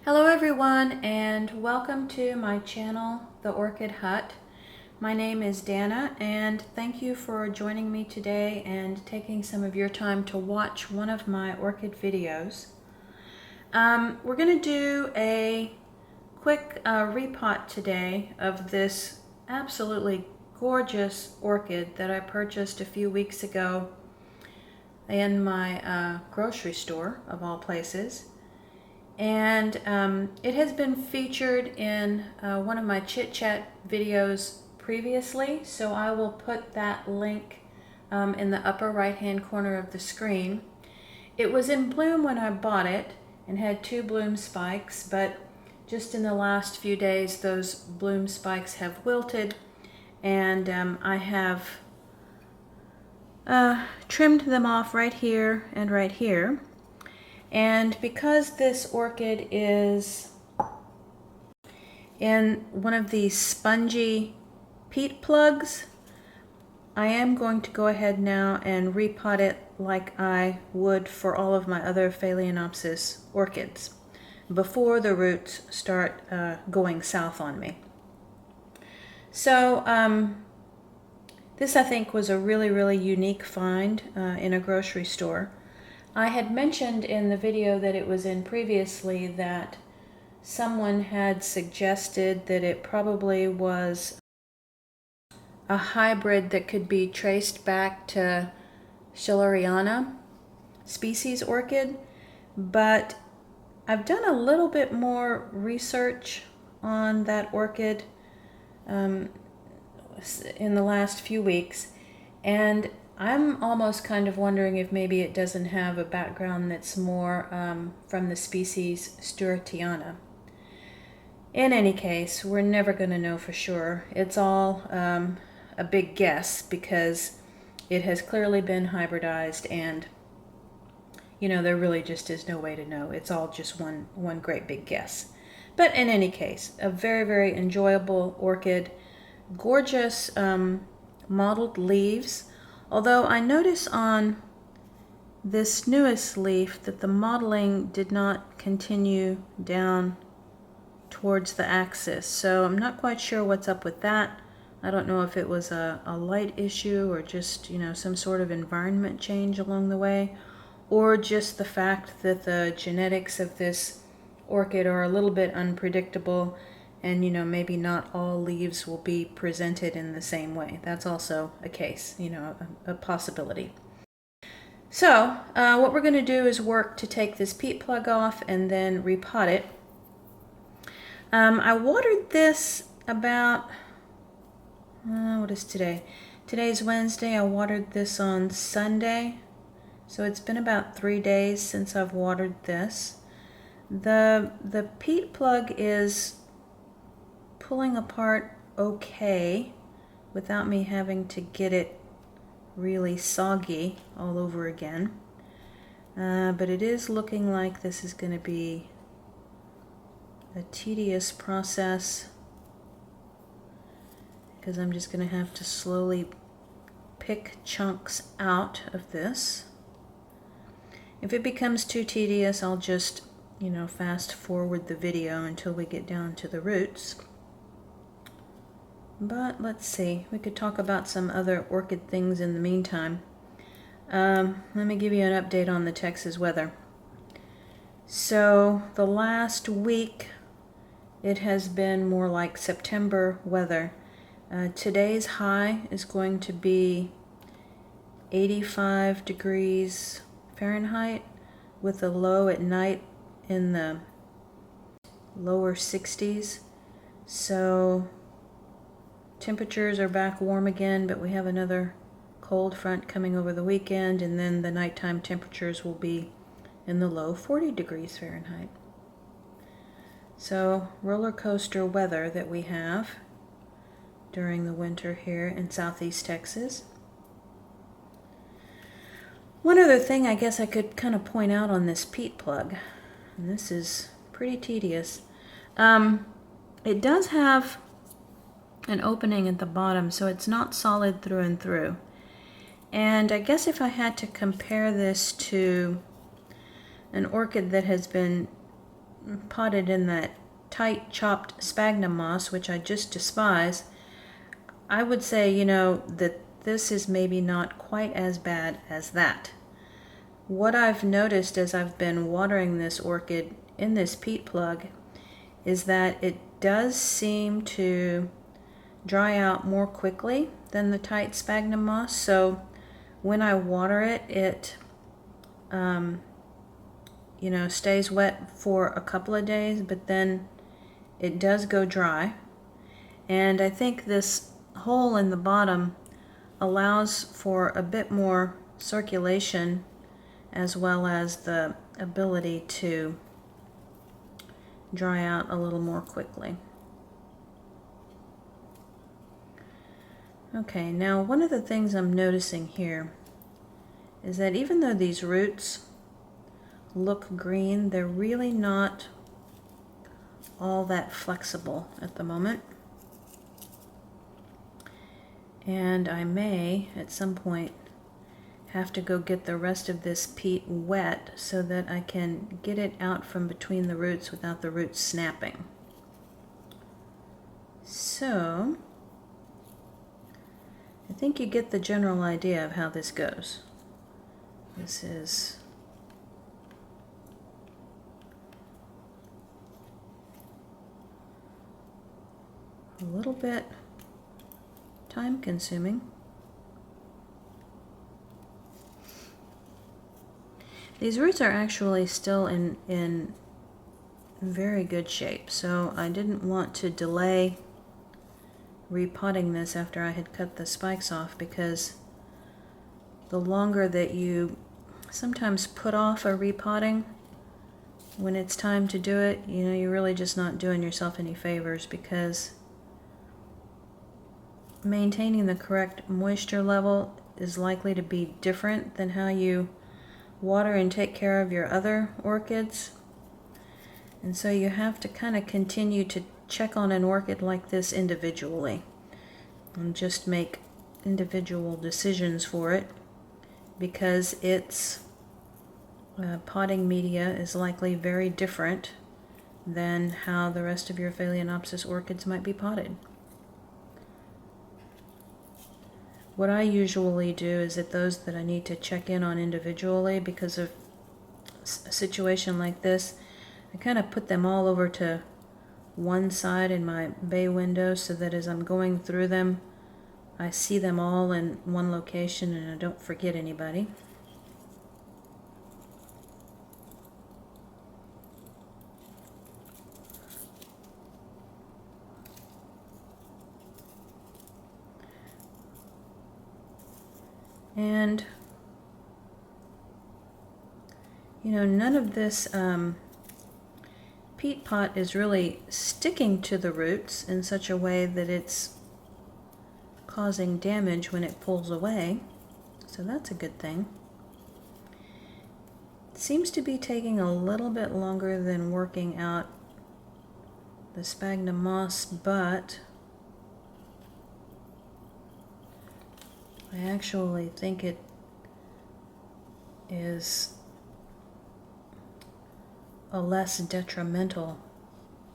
Hello everyone, and welcome to my channel, The Orchid Hut. My name is Dana, and thank you for joining me today and taking some of your time to watch one of my orchid videos. We're going to do a quick repot today of this absolutely gorgeous orchid that I purchased a few weeks ago in my grocery store, of all places. And it has been featured in one of my chit chat videos previously, so I will put that link in the upper right hand corner of the screen. It was in bloom when I bought it and had 2 bloom spikes, but just in the last few days those bloom spikes have wilted, and I have trimmed them off right here and right here. And because this orchid is in one of these spongy peat plugs, I am going to go ahead now and repot it like I would for all of my other Phalaenopsis orchids before the roots start going south on me. So this, I think, was a really unique find in a grocery store. I had mentioned in the video that it was in previously that someone had suggested that it probably was a hybrid that could be traced back to Schilleriana species orchid, but I've done a little bit more research on that orchid in the last few weeks, and I'm almost kind of wondering if maybe it doesn't have a background that's more from the species Stewartiana. In any case, we're never going to know for sure. It's all a big guess because it has clearly been hybridized, and you know, there really just is no way to know. It's all just one great big guess. But in any case, a very enjoyable orchid, gorgeous mottled leaves. Although I notice on this newest leaf that the mottling did not continue down towards the axis, so I'm not quite sure what's up with that. I don't know if it was a light issue or just, you know, some sort of environment change along the way, or just the fact that the genetics of this orchid are a little bit unpredictable, and you know, maybe not all leaves will be presented in the same way. That's also a case, you know, a possibility. So what we're going to do is work to take this peat plug off and then repot it. I watered this about, what is today? Today's Wednesday. I watered this on Sunday, so it's been about 3 days since I've watered this. The peat plug is pulling apart okay without me having to get it really soggy all over again. But it is looking like this is going to be a tedious process because I'm just going to have to slowly pick chunks out of this. If it becomes too tedious, I'll just, you know, fast forward the video until we get down to the roots. But let's see, we could talk about some other orchid things in the meantime. Let me give you an update on the Texas weather. So the last week it has been more like September weather. Today's high is going to be 85 degrees Fahrenheit with a low at night in the lower 60s. So temperatures are back warm again, but we have another cold front coming over the weekend, and then the nighttime temperatures will be in the low 40 degrees Fahrenheit. So roller coaster weather that we have during the winter here in southeast Texas. One other thing I guess I could kind of point out on this peat plug, and this is pretty tedious. It does have an opening at the bottom, so it's not solid through and through. And I guess if I had to compare this to an orchid that has been potted in that tight chopped sphagnum moss, which I just despise, I would say, you know, that this is maybe not quite as bad as that. What I've noticed as I've been watering this orchid in this peat plug is that it does seem to dry out more quickly than the tight sphagnum moss. So when I water it, it you know, stays wet for a couple of days, but then it does go dry. And I think this hole in the bottom allows for a bit more circulation as well as the ability to dry out a little more quickly. Okay, now one of the things I'm noticing here is that even though these roots look green, they're really not all that flexible at the moment. And I may, at some point, have to go get the rest of this peat wet so that I can get it out from between the roots without the roots snapping. So, I think you get the general idea of how this goes. This is a little bit time consuming. These roots are actually still in very good shape, so I didn't want to delay repotting this after I had cut the spikes off, because the longer that you sometimes put off a repotting when it's time to do it, you know, you're really just not doing yourself any favors, because maintaining the correct moisture level is likely to be different than how you water and take care of your other orchids. And so you have to kind of continue to check on an orchid like this individually and just make individual decisions for it, because its potting media is likely very different than how the rest of your Phalaenopsis orchids might be potted. What I usually do is that those that I need to check in on individually because of a situation like this, I kind of put them all over to one side in my bay window so that as I'm going through them, I see them all in one location and I don't forget anybody. And, you know, none of this peat pot is really sticking to the roots in such a way that it's causing damage when it pulls away. So that's a good thing. It seems to be taking a little bit longer than working out the sphagnum moss, but I actually think it is a less detrimental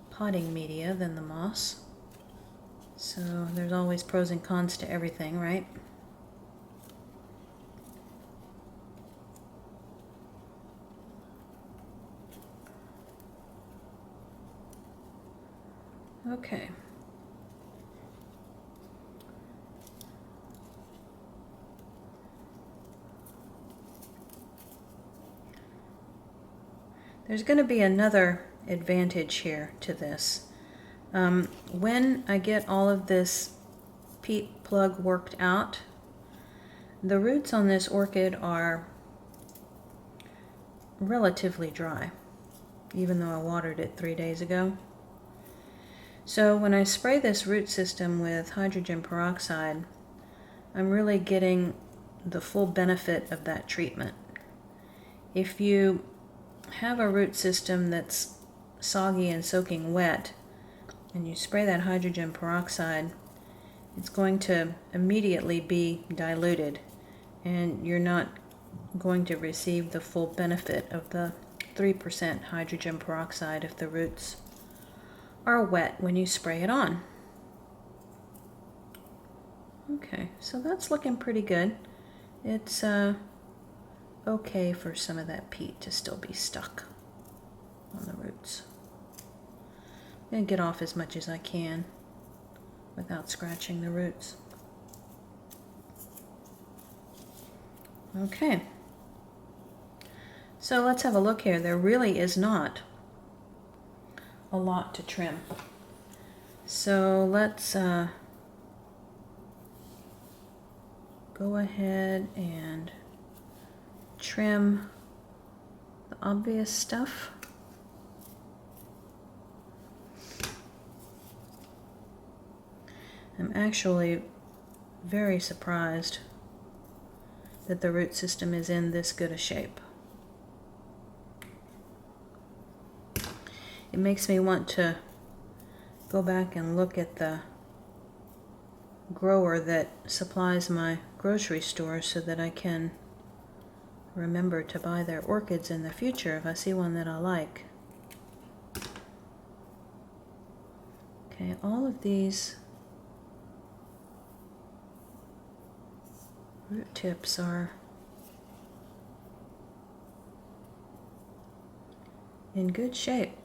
potting media than the moss. So there's always pros and cons to everything, right? Okay. There's going to be another advantage here to this. When I get all of this peat plug worked out, the roots on this orchid are relatively dry, even though I watered it 3 days ago. So when I spray this root system with hydrogen peroxide, I'm really getting the full benefit of that treatment. If you have a root system that's soggy and soaking wet, and you spray that hydrogen peroxide, it's going to immediately be diluted, and you're not going to receive the full benefit of the 3% hydrogen peroxide if the roots are wet when you spray it on. Okay, so that's looking pretty good. It's okay for some of that peat to still be stuck on the roots. I'm going to get off as much as I can without scratching the roots. Okay, so let's have a look here. There really is not a lot to trim. So let's go ahead and trim the obvious stuff. I'm actually very surprised that the root system is in this good a shape. It makes me want to go back and look at the grower that supplies my grocery store so that I can remember to buy their orchids in the future if I see one that I like. Okay, all of these root tips are in good shape.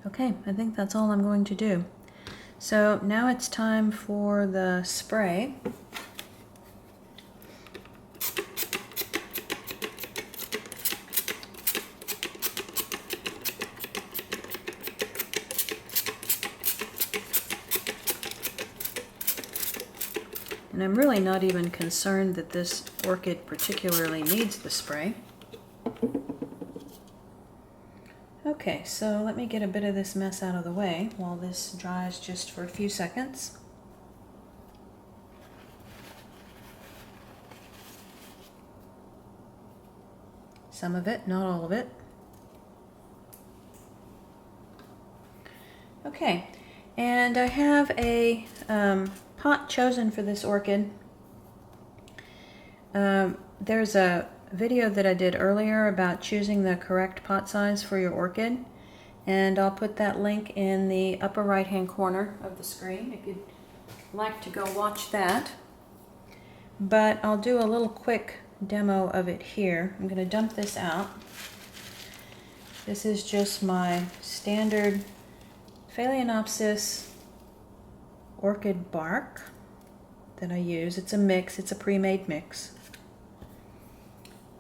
Okay, I think that's all I'm going to do. So now it's time for the spray. And I'm really not even concerned that this orchid particularly needs the spray. Okay, so let me get a bit of this mess out of the way while this dries just for a few seconds. Some of it, not all of it. Okay, and I have a pot chosen for this orchid. There's a video that I did earlier about choosing the correct pot size for your orchid, and I'll put that link in the upper right hand corner of the screen if you'd like to go watch that. But I'll do a little quick demo of it here. I'm going to dump this out. This is just my standard Phalaenopsis orchid bark that I use. It's a mix, it's a pre-made mix.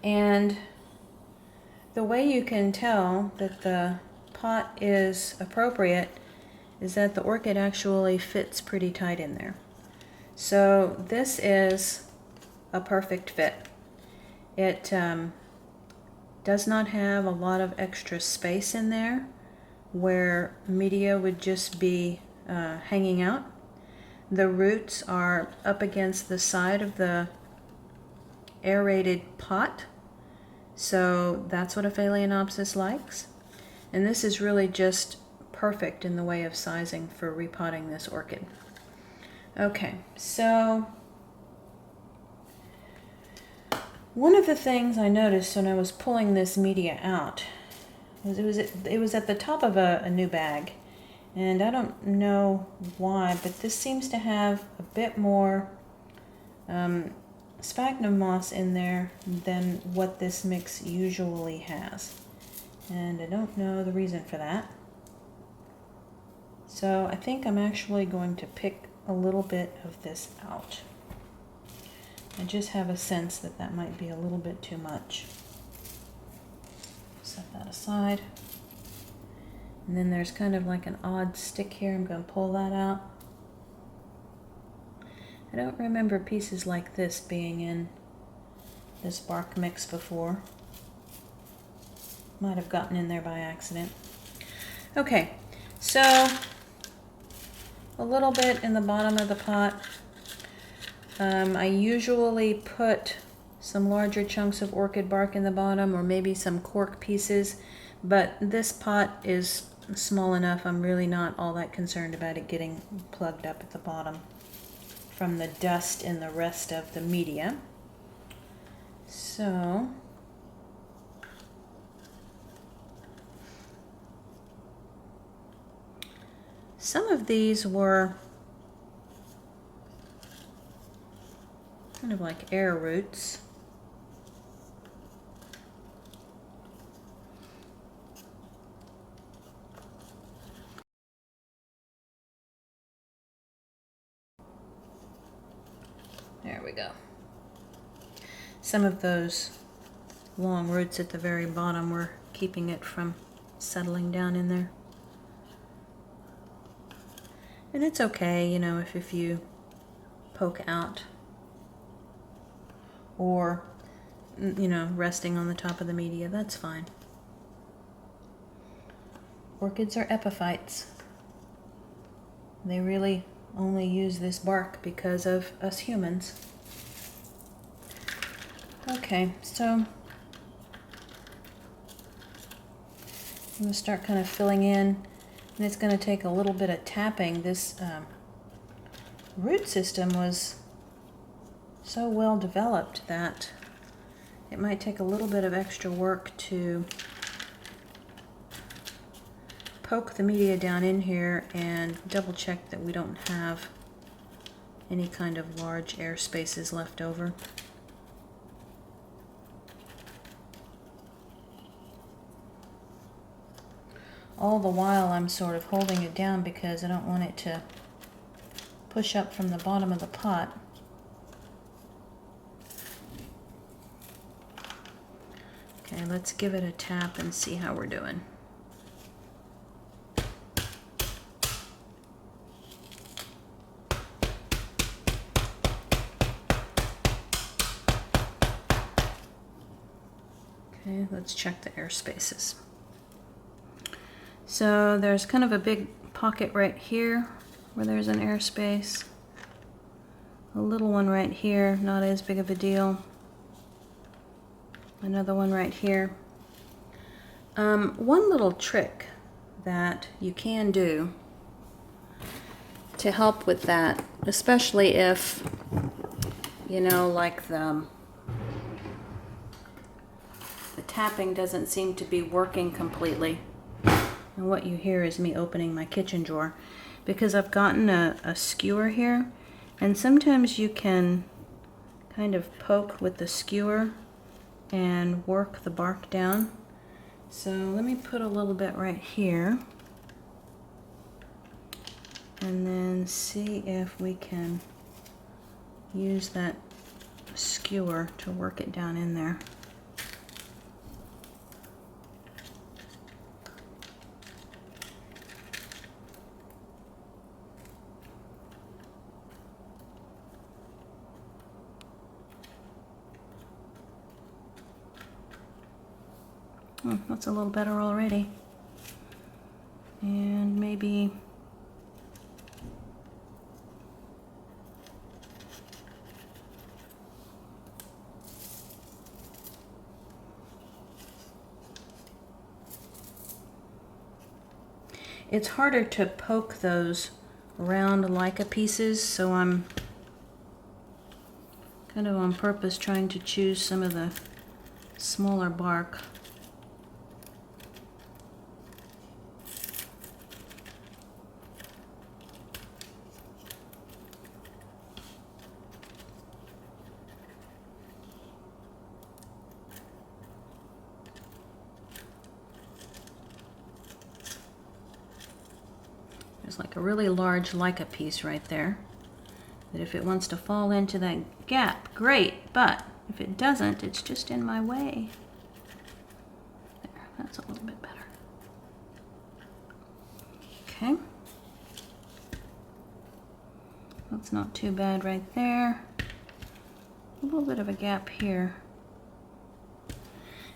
And the way you can tell that the pot is appropriate is that the orchid actually fits pretty tight in there. So this is a perfect fit. It does not have a lot of extra space in there where media would just be hanging out. The roots are up against the side of the aerated pot. So that's what a Phalaenopsis likes. And this is really just perfect in the way of sizing for repotting this orchid. Okay, so one of the things I noticed when I was pulling this media out was it was at the top of a new bag. And I don't know why, but this seems to have a bit more sphagnum moss in there than what this mix usually has. And I don't know the reason for that. So I think I'm actually going to pick a little bit of this out. I just have a sense that that might be a little bit too much. Set that aside. And then there's kind of like an odd stick here. I'm going to pull that out. I don't remember pieces like this being in this bark mix before. Might have gotten in there by accident. Okay, so a little bit in the bottom of the pot. I usually put some larger chunks of orchid bark in the bottom, or maybe some cork pieces, but this pot is small enough. I'm really not all that concerned about it getting plugged up at the bottom from the dust and the rest of the media. So some of these were kind of like air roots. There we go. Some of those long roots at the very bottom were keeping it from settling down in there. And it's okay, you know, if you poke out or, you know, resting on the top of the media, that's fine. Orchids are epiphytes. They really only use this bark because of us humans. Okay, so I'm going to start kind of filling in, and it's going to take a little bit of tapping. This root system was so well developed that it might take a little bit of extra work to poke the media down in here and double check that we don't have any kind of large air spaces left over. All the while I'm sort of holding it down because I don't want it to push up from the bottom of the pot. Okay, let's give it a tap and see how we're doing. Okay, let's check the air spaces. So there's kind of a big pocket right here where there's an air space. A little one right here, not as big of a deal. Another one right here. One little trick that you can do to help with that, especially if, you know, like the tapping doesn't seem to be working completely. And what you hear is me opening my kitchen drawer, because I've gotten a skewer here, and sometimes you can kind of poke with the skewer and work the bark down. So let me put a little bit right here and then see if we can use that skewer to work it down in there. Oh, that's a little better already. And maybe it's harder to poke those round Leica pieces, so I'm kind of on purpose trying to choose some of the smaller bark. There's like a really large Leica piece right there that if it wants to fall into that gap, great, but if it doesn't, it's just in my way. There, that's a little bit better. Okay. That's not too bad right there. A little bit of a gap here.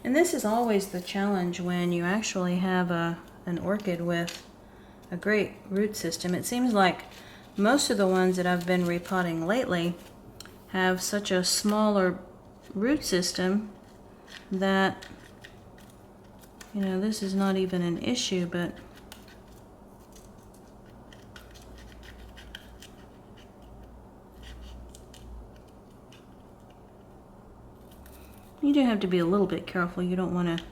And this is always the challenge when you actually have an orchid with a great root system. It seems like most of the ones that I've been repotting lately have such a smaller root system that, you know, this is not even an issue, but you do have to be a little bit careful. You don't want to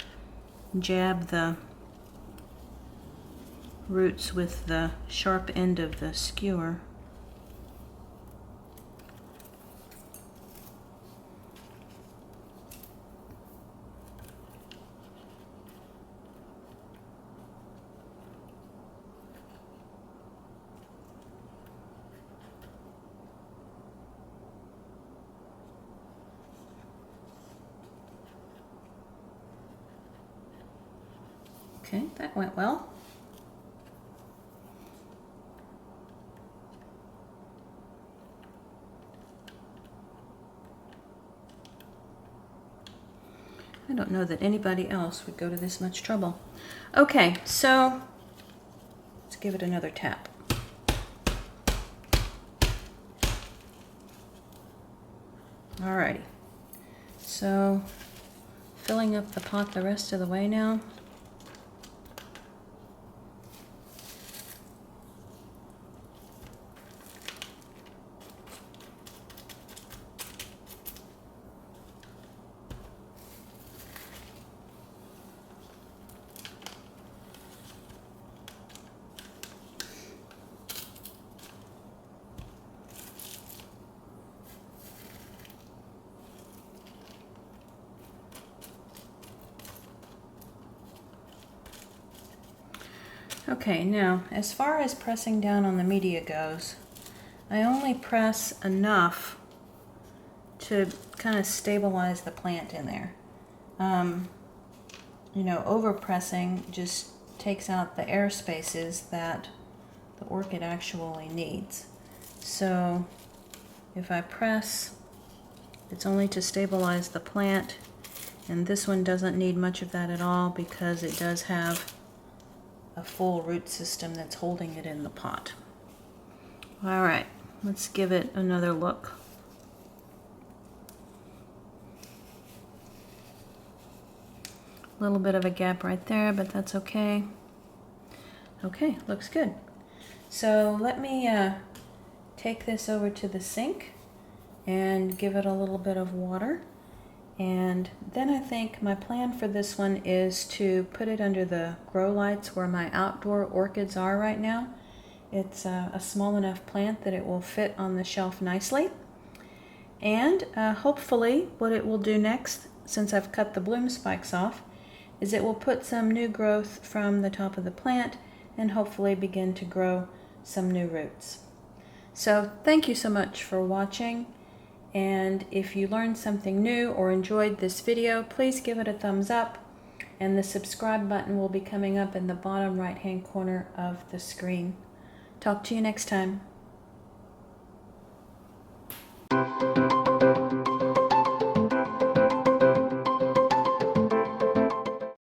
jab the roots with the sharp end of the skewer. Okay, that went well. I don't know that anybody else would go to this much trouble. Okay, so let's give it another tap. Alrighty, so filling up the pot the rest of the way now. Okay, now as far as pressing down on the media goes, I only press enough to kind of stabilize the plant in there. You know, over pressing just takes out the air spaces that the orchid actually needs. So if I press, it's only to stabilize the plant, and this one doesn't need much of that at all because it does have a full root system that's holding it in the pot. All right, let's give it another look. A little bit of a gap right there, but that's okay. Okay, looks good. So let me take this over to the sink and give it a little bit of water. And then I think my plan for this one is to put it under the grow lights where my outdoor orchids are right now. It's a small enough plant that it will fit on the shelf nicely. And hopefully what it will do next, since I've cut the bloom spikes off, is it will put some new growth from the top of the plant and hopefully begin to grow some new roots. So thank you so much for watching. And if you learned something new or enjoyed this video, please give it a thumbs up, and the subscribe button will be coming up in the bottom right-hand corner of the screen. Talk to you next time.